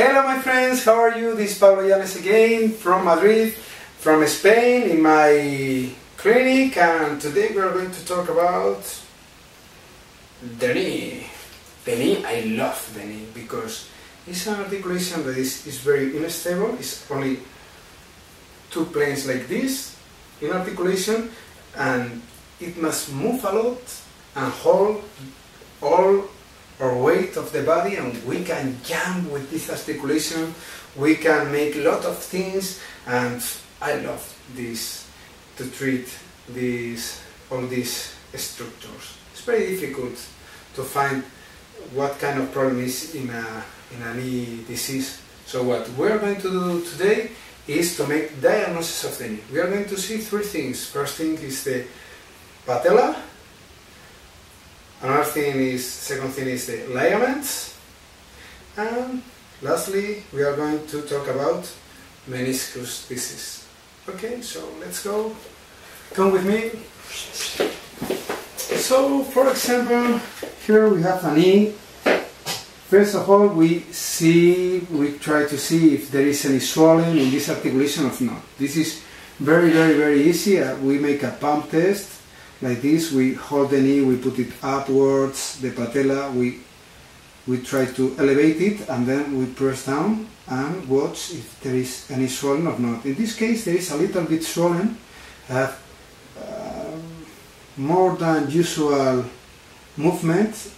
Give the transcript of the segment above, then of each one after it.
Hello my friends, how are you? This is Pablo again from Madrid, from Spain, in my clinic, and today we are going to talk about the knee. The knee, I love the knee because it's an articulation that is very unstable. It's only two planes like this in articulation, and it must move a lot and hold all our weight of the body, and we can jump with this articulation, we can make a lot of things, and I love this, to treat all these structures. It's very difficult to find what kind of problem is in a knee disease. So what we're going to do today is to make diagnosis of the knee. We are going to see three things. First thing is the patella. Second thing is the ligaments, and lastly we are going to talk about meniscus disease. Okay, so let's go. Come with me. So, for example, here we have a knee. First of all, we try to see if there is any swelling in this articulation or not. This is very easy. We make a pump test. Like this, we hold the knee, we put it upwards, the patella, we try to elevate it, and then we press down and watch if there is any swelling or not. In this case, there is a little bit swollen, have more than usual movement,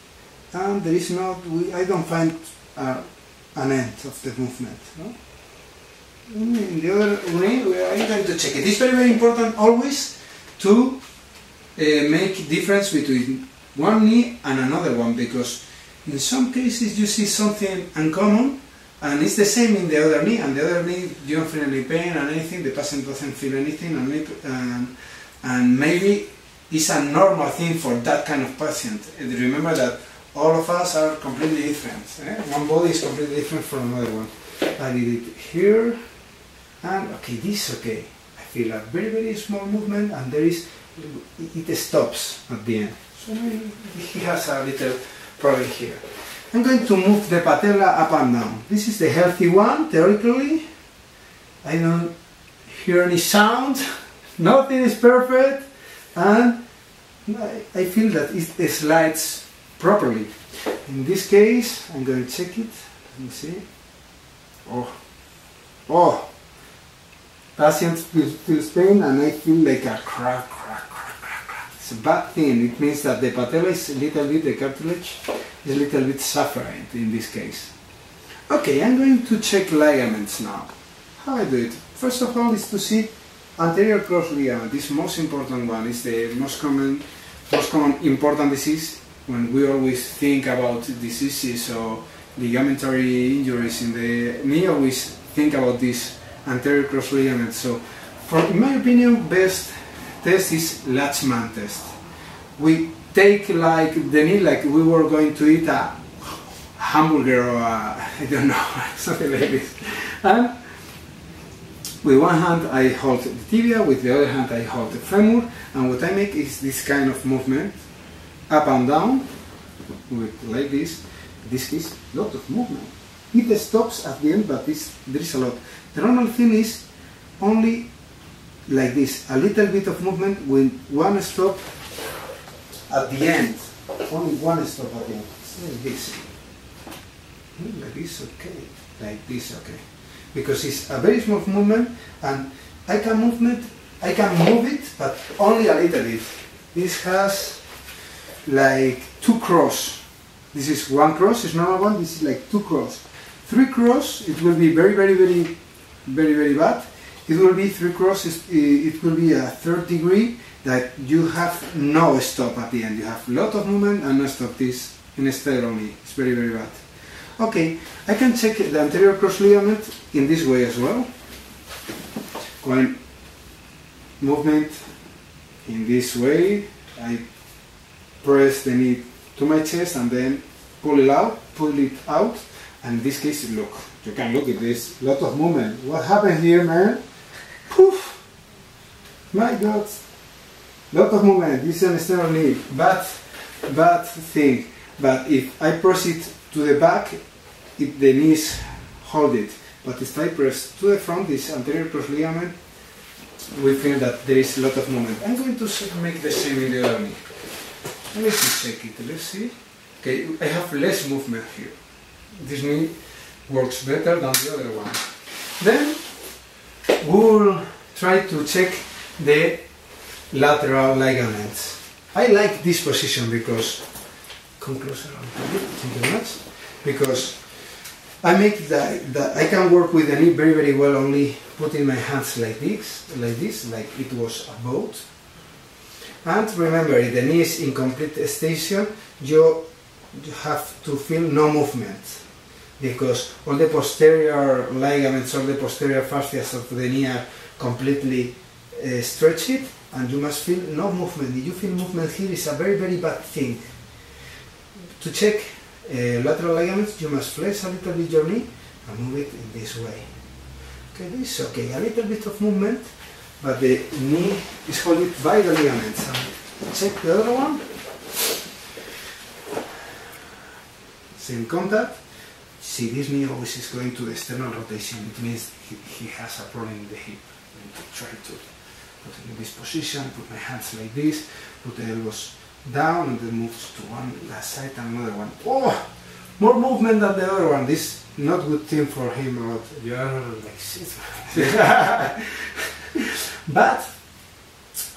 and there is not, I don't find an end of the movement. No? In the other knee, we are going to check it. It's very important always to make difference between one knee and another one, because in some cases you see something uncommon and it's the same in the other knee, and the other knee you don't feel any pain and anything, the patient doesn't feel anything, and maybe it's a normal thing for that kind of patient. Remember that all of us are completely different. One body is completely different from another one. I did it here, and okay, this is okay. I feel a very small movement, and it stops at the end. So he has a little problem here. I'm going to move the patella up and down. This is the healthy one, theoretically. I don't hear any sound. Nothing is perfect. And I feel that it slides properly. In this case, I'm going to check it. Let me see. Oh! Patient feels pain, and I feel like a crack. It's a bad thing. It means that the patella is a little bit, the cartilage is a little bit suffering in this case. Okay, I'm going to check ligaments now. How I do it? First of all is to see anterior cross ligament. This most important one is the most common important disease when we always think about diseases or ligamentary injuries in the knee. Always think about this anterior cross ligament. So, in my opinion, best test is Latchman test. We take like the knee like we were going to eat a hamburger or I don't know, something like this. And with one hand I hold the tibia, with the other hand I hold the femur, and what I make is this kind of movement, up and down, like this. This is a lot of movement. It stops at the end, but there is a lot. The normal thing is only like this, a little bit of movement with one stop at the end. Only one stop at the end. Like this. Like this, okay. Like this, okay. Because it's a very small movement, and I can move it, but only a little bit. This has like 2 cross. This is 1 cross, it's normal one. This is like 2 cross. 3 cross, it will be very bad. It will be 3 crosses, it will be a 3rd degree that you have no stop at the end. You have a lot of movement and no stop. This in steroid only. It's very bad. Okay, I can check the anterior cross ligament in this way as well. When movement in this way, I press the knee to my chest and then pull it out, and in this case, look, you can look at this, lot of movement. What happened here, man? Poof! My God, lot of movement. This is an external knee, bad thing. But if I press it to the back, if the knee is hold it. But if I press to the front, this anterior cross ligament, we feel that there is a lot of movement. I'm going to make the same in the other knee. Let me check it. Let's see. Okay, I have less movement here. This knee works better than the other one. Then we'll try to check the lateral ligaments. I like this position because, come closer a little bit, thank you very much, because I make that I can work with the knee very, very well only putting my hands like this, like it was a boat. And remember, if the knee is in complete extension, you have to feel no movement, because all the posterior ligaments, all the posterior fascias of the knee are completely stretched, and you must feel no movement. If you feel movement here, it's a very, very bad thing. To check lateral ligaments, you must flex a little bit your knee and move it in this way. Okay, this is okay, a little bit of movement, but the knee is held by the ligaments. And check the other one. Same contact. See, this knee always is going to the external rotation. It means he has a problem in the hip. I'm going to try to put it in this position, put my hands like this, put the elbows down, and then move to one last side and another one. Oh, more movement than the other one. This is not good thing for him, but you are like shit. But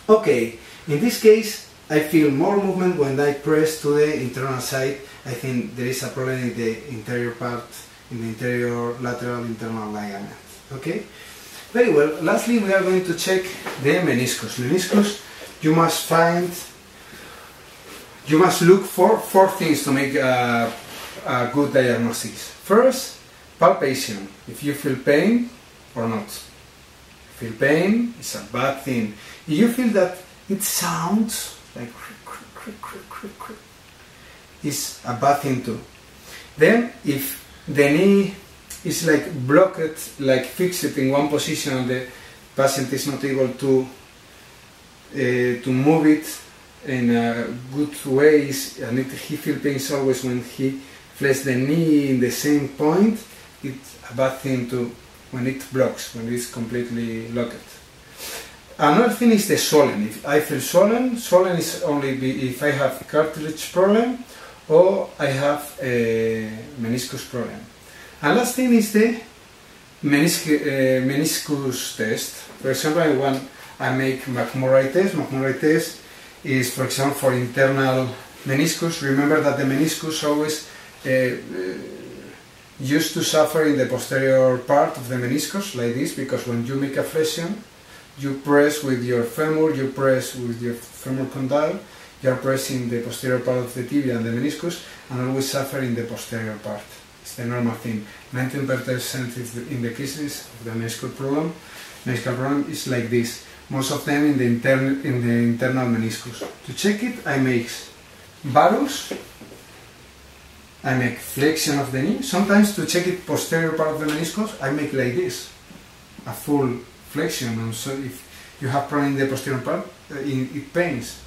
okay, in this case I feel more movement when I press to the internal side. I think there is a problem in the interior part, in the interior lateral internal ligament. Okay, very well. Lastly, we are going to check the meniscus. Meniscus, you must look for 4 things to make a good diagnosis. First, palpation. If you feel pain or not. Feel pain, it's a bad thing. If you feel that it sounds like crick, it's a bad thing too. Then, if the knee is like blocked, like fixed in one position, and the patient is not able to move it in a good ways, and he feels pain always when he flexes the knee in the same point, it's a bad thing too. When it blocks, when it's completely locked. Another thing is the swollen. If I feel swollen is only if I have cartilage problem or I have a meniscus problem. And last thing is the meniscus test. For example, I make McMurray test. McMurray test is, for example, for internal meniscus. Remember that the meniscus always used to suffer in the posterior part of the meniscus, like this, because when you make a flexion, you press with your femur, you press with your femur condyle, you are pressing the posterior part of the tibia and the meniscus, and always suffer in the posterior part. It's the normal thing. 19% is in the cases of the meniscal problem is like this. Most of them in the internal meniscus. To check it, I make varus. I make flexion of the knee. Sometimes to check it posterior part of the meniscus, I make like this, a full flexion. And so if you have problem in the posterior part, it pains.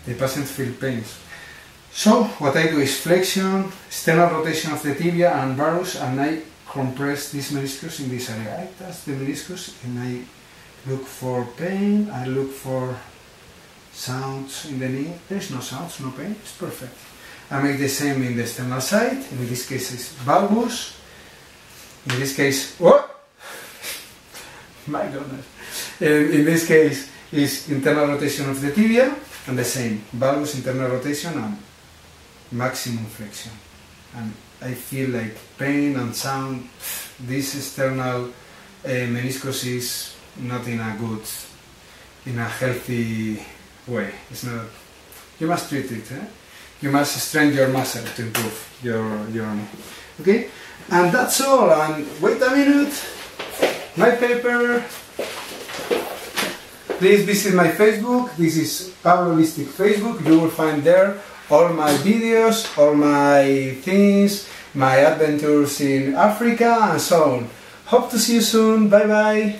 The patient feels pains. So what I do is flexion, external rotation of the tibia and varus, and I compress this meniscus in this area. I touch the meniscus and I look for pain. I look for sounds in the knee. There's no sounds, no pain. It's perfect. I make the same in the external side. In this case it's valgus. In this case, oh! My goodness. In this case is internal rotation of the tibia, and the same, valgus, internal rotation and maximum flexion. And I feel like pain and sound. This external meniscus is not in a good, in a healthy way. It's not. You must treat it. You must strengthen your muscle to improve your knee. Okay? And that's all. And wait a minute. My paper. Please visit my Facebook. This is Pablo Holystic Facebook. You will find there all my videos, all my things, my adventures in Africa, and so on. Hope to see you soon. Bye bye.